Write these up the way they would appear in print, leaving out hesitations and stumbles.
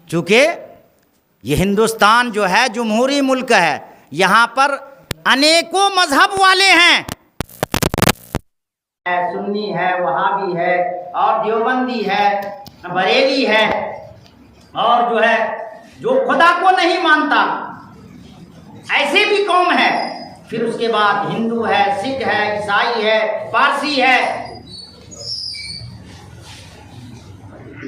چونکہ یہ ہندوستان جو ہے جمہوری ملک ہے، یہاں پر انیکوں مذہب والے ہیں، سنی ہے، وہابی ہے، اور دیوبندی ہے، بریلی ہے، اور جو ہے جو خدا کو نہیں مانتا، ایسے بھی قوم ہے. پھر اس کے بعد ہندو ہے، سکھ ہے، عیسائی ہے، پارسی ہے.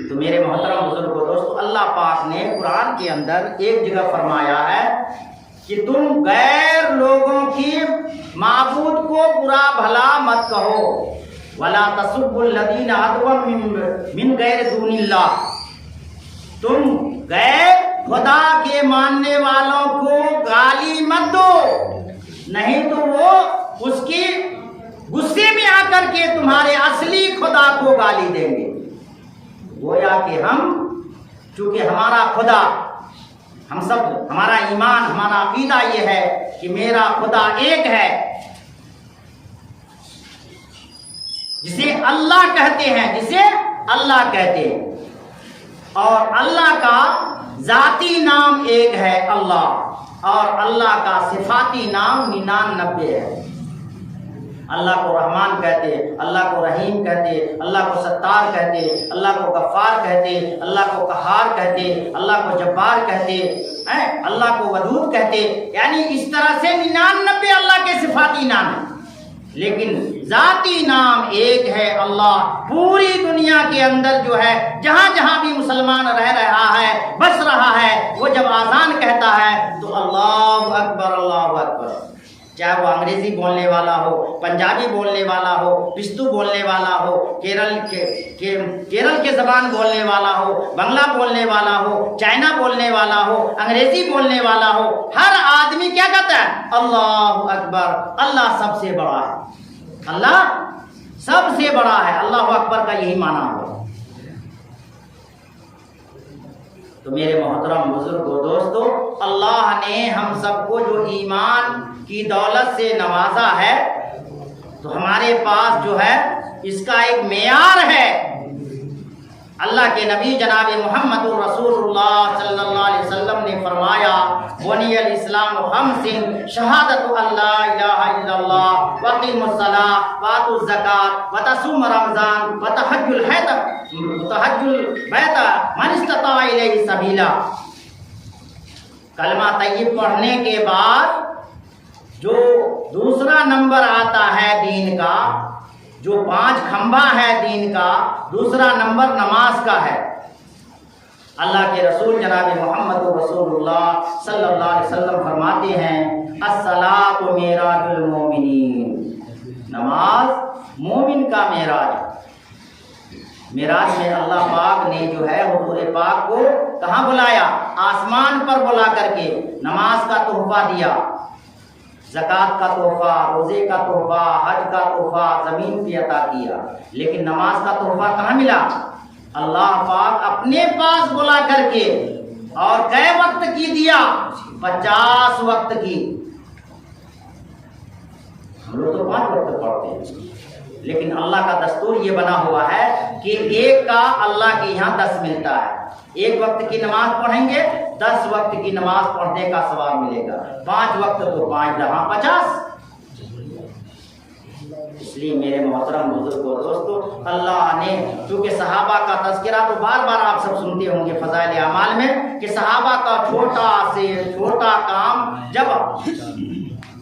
تو میرے محترم بزرگوں دوستو، اللہ پاک نے قرآن کے اندر ایک جگہ فرمایا ہے کہ تم غیر لوگوں کی معبود کو برا بھلا مت کہو، وَلَا تَسُبُّوا الَّذِينَ يَدْعُونَ مِن غَيْرِ دُونِ اللَّهِ. تم غیر خدا کے ماننے والوں کو گالی مت دو، نہیں تو وہ اس کی غصے میں آ کر کے تمہارے اصلی خدا کو گالی دیں گے. گویا کہ ہم چونکہ ہمارا خدا، ہم سب، ہمارا ایمان، ہمارا عقیدہ یہ ہے کہ میرا خدا ایک ہے، جسے اللہ کہتے ہیں، جسے اللہ کہتے ہیں، اور اللہ کا ذاتی نام ایک ہے اللہ، اور اللہ کا صفاتی نام 99 ہے. اللہ کو رحمان کہتے، اللہ کو رحیم کہتے، اللہ کو ستار کہتے، اللہ کو غفار کہتے، اللہ کو قہار کہتے، اللہ کو جبار کہتے، اللہ کو ودود کہتے. یعنی اس طرح سے 99 اللہ کے صفاتی نام ہیں، لیکن ذاتی نام ایک ہے اللہ. پوری دنیا کے اندر جو ہے جہاں جہاں بھی مسلمان رہ رہا ہے، بس رہا ہے، وہ جب اذان کہتا ہے تو اللہ اکبر اللہ اکبر، چاہے وہ انگریزی بولنے والا ہو، پنجابی بولنے والا ہو، پشتو بولنے والا ہو، کیرل کے زبان بولنے والا ہو، بنگلہ بولنے والا ہو، چائنا بولنے والا ہو، انگریزی بولنے والا ہو، ہر آدمی کیا کہتا ہے؟ اللہ اکبر. اللہ سب سے بڑا ہے، اللہ سب سے بڑا ہے. اللہ اکبر کا یہی معنی ہو. تو میرے محترم بزرگوں دوستو، اللہ نے ہم سب کو جو ایمان کی دولت سے نوازا ہے، تو ہمارے پاس جو ہے اس کا ایک معیار ہے. اللہ کے نبی جناب محمد رسول اللہ صلی اللہ علیہ وسلم نے فرمایا، بنی الاسلام خمس، شہادت ان لا الہ الا اللہ، واقیم الصلاۃ، وآتوا الزکاۃ، وتصوم رمضان، وتحج البیت من استطاع الیہ سبیلا. کلمہ طیب پڑھنے کے بعد جو دوسرا نمبر آتا ہے دین کا، جو 5 کھمبا ہے دین کا، دوسرا نمبر نماز کا ہے. اللہ کے رسول جناب محمد رسول اللہ صلی اللہ علیہ وسلم فرماتے ہیں، الصلاۃ معراج المومنین، نماز مومن کا معراج. معراج میں اللہ پاک نے جو ہے حضور پاک کو کہاں بلایا؟ آسمان پر بلا کر کے نماز کا تحفہ دیا، زکوٰۃ کا تحفہ، روزے کا تحفہ، حج کا تحفہ زمین پہ عطا کیا. لیکن نماز کا تحفہ کہاں ملا؟ اللہ پاک اپنے پاس بلا کر کے، اور کئے وقت کی دیا؟ 50 وقت کی. ہم لوگ تو 5 وقت پڑھتے ہیں، لیکن اللہ کا دستور یہ بنا ہوا ہے کہ ایک کا اللہ کے یہاں 10 ملتا ہے. 1 وقت کی نماز پڑھیں گے، 10 وقت کی نماز پڑھنے کا ثواب ملے گا. 5 وقت تو 5 دہاں 50. اس لیے میرے محترم بزرگوں دوستو، اللہ نے چونکہ صحابہ کا تذکرہ تو بار بار آپ سب سنتے ہوں گے فضائل اعمال میں، کہ صحابہ کا چھوٹا سے چھوٹا کام جب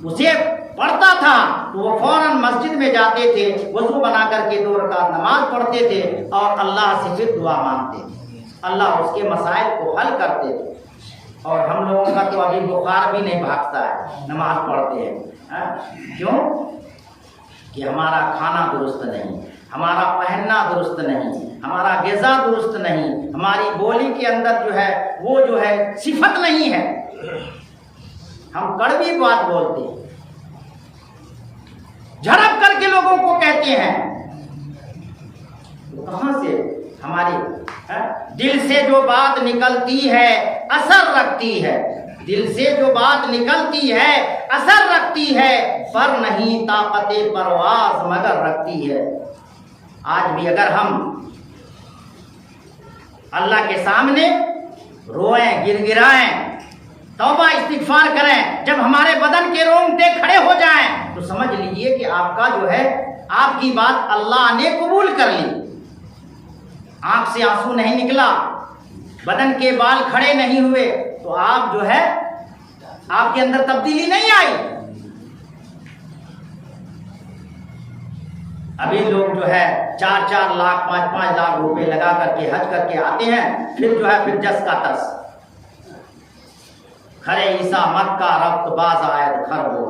اسے پڑھتا تھا تو وہ فوراً مسجد میں جاتے تھے، وضو بنا کر کے 2 رکعت نماز پڑھتے تھے، اور اللہ سے پھر دعا مانگتے تھے، اللہ اس کے مسائل کو حل کرتے تھے. اور ہم لوگوں کا تو ابھی بخار بھی نہیں بھاگتا ہے، نماز پڑھتے ہیں. کیوں؟ کہ ہمارا کھانا درست نہیں، ہمارا پہننا درست نہیں، ہمارا غذا درست نہیں، ہماری بولی کے اندر جو ہے وہ جو ہے صفت نہیں ہے. ہم کڑوی بات بولتے ہیں، جھڑپ کر کے لوگوں کو کہتے ہیں. کہاں سے؟ ہماری دل سے جو بات نکلتی ہے اثر رکھتی ہے، دل سے جو بات نکلتی ہے اثر رکھتی ہے، پر نہیں طاقت پرواز مگر رکھتی ہے. آج بھی اگر ہم اللہ کے سامنے روئیں، گر گرائیں، توبہ استغفار کریں، جب ہمارے بدن کے رونگٹے کھڑے ہو جائیں تو سمجھ لیجئے کہ آپ کا جو ہے آپ کی بات اللہ نے قبول کر لی. آنکھ سے آنسو نہیں نکلا، بدن کے بال کھڑے نہیں ہوئے تو آپ جو ہے آپ کے اندر تبدیلی نہیں آئی. ابھی لوگ جو ہے 4 لاکھ 5 لاکھ روپے لگا کر کے حج کر کے آتے ہیں، پھر جو ہے پھر جس کا تس کھڑے عیسیٰ مکہ رفت باز آئے کھر ہو.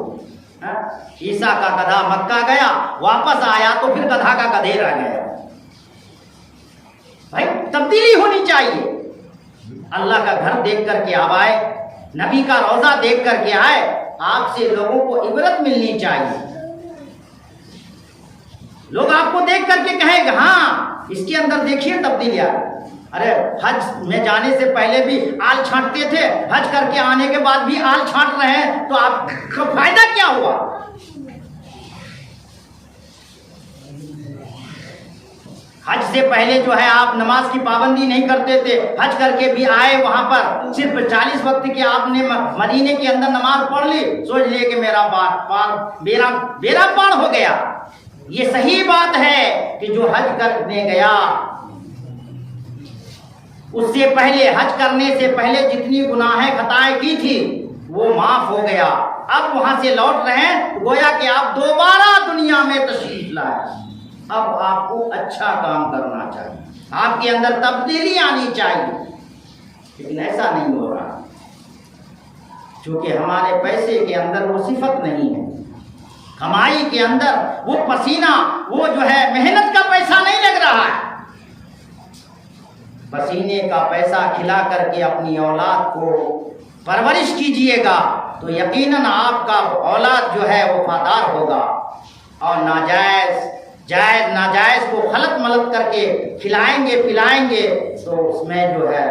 عیسیٰ کا گدھا مکہ گیا، واپس آیا تو پھر گدھا کا گدھے رہ گیا. بھائی تبدیلی ہونی چاہیے. اللہ کا گھر دیکھ کر کے آپ آئے، نبی کا روضہ دیکھ کر کے آئے، آپ سے لوگوں کو عبرت ملنی چاہیے. لوگ آپ کو دیکھ کر کے کہیں گے ہاں اس کے اندر دیکھیے تبدیلیاں. ارے حج میں جانے سے پہلے بھی آل چھانٹتے تھے، حج کر کے آنے کے بعد بھی آل چھانٹ رہے ہیں تو آپ کا فائدہ کیا ہوا؟ حج سے پہلے جو ہے آپ نماز کی پابندی نہیں کرتے تھے، حج کر کے بھی آئے وہاں پر صرف 40 وقت کی آپ نے مدینے کے اندر نماز پڑھ لی، سوچ لیے کہ میرا بیڑا پار ہو گیا. یہ صحیح بات ہے کہ جو حج کرنے گیا اس سے پہلے، حج کرنے سے پہلے جتنی گناہیں خطائیں کی تھی وہ معاف ہو گیا. اب وہاں سے لوٹ رہے ہیں گویا کہ آپ دوبارہ دنیا میں تشریف لائے. اب آپ کو اچھا کام کرنا چاہیے، آپ کے اندر تبدیلی آنی چاہیے، لیکن ایسا نہیں ہو رہا چونکہ ہمارے پیسے کے اندر وہ صفت نہیں ہے، کمائی کے اندر وہ پسینہ، وہ جو ہے محنت کا پیسہ نہیں لگ رہا ہے. پسینے کا پیسہ کھلا کر کے اپنی اولاد کو پرورش کیجئے گا تو یقیناً آپ کا اولاد جو ہے وفادار ہوگا، اور ناجائز کو خلط ملط کر کے کھلائیں گے پلائیں گے تو اس میں جو ہے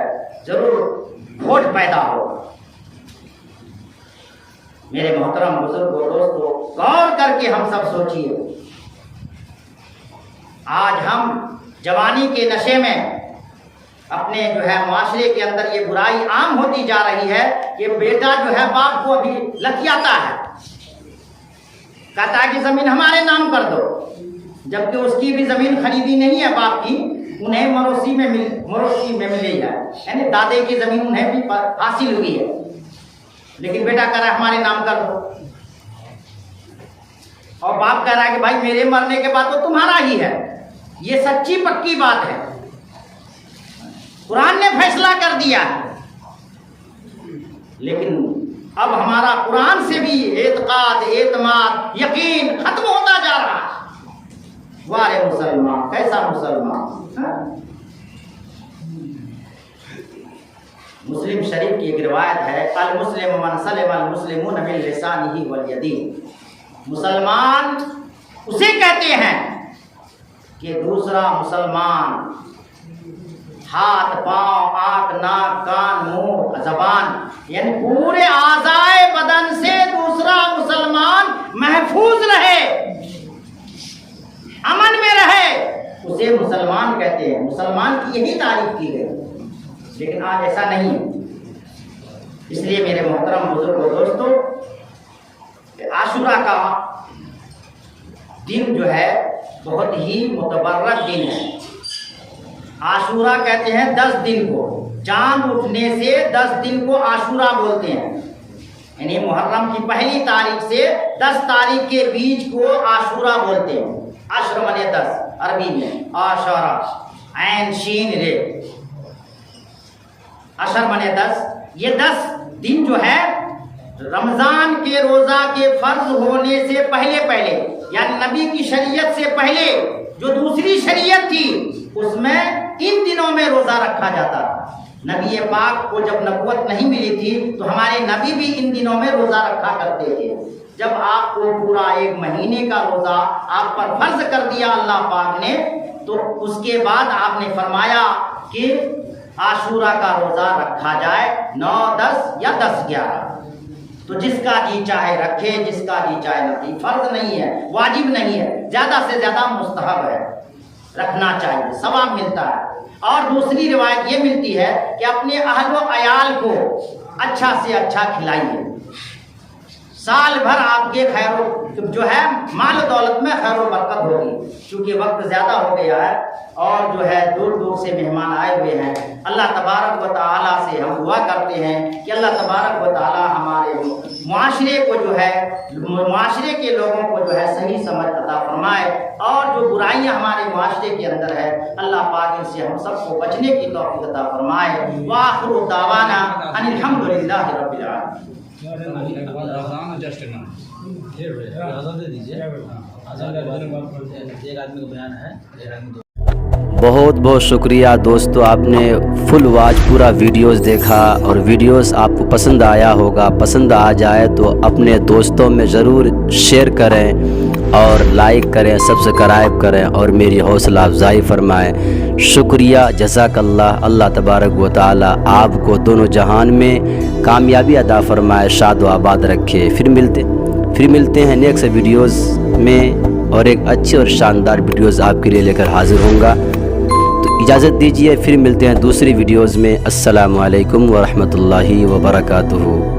ضرور کھوٹ پیدا ہوگا. میرے محترم بزرگوں دوستو، غور کر کے ہم سب سوچئے، آج ہم جوانی کے نشے میں اپنے جو ہے معاشرے کے اندر یہ برائی عام ہوتی جا رہی ہے کہ بیٹا جو ہے باپ کو ابھی لکھیاتا ہے، کہتا ہے کہ زمین ہمارے نام کر دو، جبکہ اس کی بھی زمین خریدی نہیں ہے باپ کی، انہیں موروثی میں ملی ہے، یعنی دادے کی زمین انہیں بھی حاصل ہوئی ہے، لیکن بیٹا کہہ رہا ہے ہمارے نام کر دو، اور باپ کہہ رہا ہے کہ بھائی میرے مرنے کے بعد تو تمہارا ہی ہے. یہ سچی پکی بات ہے، قرآن نے فیصلہ کر دیا ہے، لیکن اب ہمارا قرآن سے بھی اعتقاد، اعتماد، یقین ختم ہوتا جا رہا ہے. وارے مسلمان، کیسا مسلمان؟ مسلم شریف کی ایک روایت ہے، المسلم من سلم المسلمون من لسانہ والیدہ. مسلمان اسے کہتے ہیں کہ دوسرا مسلمان ہاتھ، پاؤں، آنکھ، ناک، کان، منہ، زبان، یعنی پورے اعضائے بدن سے دوسرا مسلمان محفوظ رہے، امن میں رہے، اسے مسلمان کہتے ہیں. مسلمان کی یہی تعریف کی گئی، لیکن آج ایسا نہیں ہے. اس لیے میرے محترم بزرگوں دوستو، عاشورہ کا دن جو ہے بہت ہی متبرک دن ہے. عاشورہ کہتے ہیں 10 دن کو، چاند اٹھنے سے 10 دن کو عاشورہ بولتے ہیں، یعنی محرم کی پہلی تاریخ سے 10 تاریخ کے بیچ کو عاشورہ بولتے ہیں. عشر منے 10 عربی میں، عاشورہ، عین شین رے، عشر منے 10. یہ 10 دن جو ہے رمضان کے روزہ کے فرض ہونے سے پہلے، یعنی نبی کی شریعت سے پہلے جو دوسری شریعت تھی اس میں ان دنوں میں روزہ رکھا جاتا تھا. نبی پاک کو جب نبوت نہیں ملی تھی تو ہمارے نبی بھی ان دنوں میں روزہ رکھا کرتے تھے. جب آپ کو پورا 1 مہینے کا روزہ آپ پر فرض کر دیا اللہ پاک نے، تو اس کے بعد آپ نے فرمایا کہ عاشورہ کا روزہ رکھا جائے 9، 10 یا 10، 11. تو جس کا جی چاہے رکھے، جس کا جی چاہے نہ. فرض نہیں ہے، واجب نہیں ہے، زیادہ سے زیادہ مستحب ہے، رکھنا چاہیے، ثواب ملتا ہے. اور دوسری روایت یہ ملتی ہے کہ اپنے اہل و عیال کو اچھا سے اچھا کھلائیے، سال بھر آپ کے خیر جو ہے مال و دولت میں خیر و برکت ہوگی۔ چونکہ وقت زیادہ ہو گیا ہے اور جو ہے دور دور سے مہمان آئے ہوئے ہیں، اللہ تبارک و تعالیٰ سے ہم دعا کرتے ہیں کہ اللہ تبارک و تعالیٰ ہمارے معاشرے کو جو ہے معاشرے کے لوگوں کو جو ہے صحیح سمجھ عطا فرمائے، اور جو برائیاں ہمارے معاشرے کے اندر ہے اللہ پاک ان سے ہم سب کو بچنے کی توفیق عطا فرمائے۔ وآخر دعوانا ان الحمدللہ رب العالمین۔ بہت بہت شکریہ دوستو، آپ نے فل واچ پورا ویڈیوز دیکھا، اور ویڈیوز آپ کو پسند آیا ہوگا۔ پسند آ جائے تو اپنے دوستوں میں ضرور شیئر کریں اور لائک کریں، سبسکرائب کریں اور میری حوصلہ افزائی فرمائیں۔ شکریہ، جزاک اللہ۔ اللہ تبارک و تعالی آپ کو دونوں جہان میں کامیابی عطا فرمائے، شاد و آباد رکھے۔ پھر ملتے ہیں نیکسٹ ویڈیوز میں، اور ایک اچھی اور شاندار ویڈیوز آپ کے لیے لے کر حاضر ہوں گا۔ تو اجازت دیجیے، پھر ملتے ہیں دوسری ویڈیوز میں۔ السلام علیکم ورحمۃ اللہ وبرکاتہ۔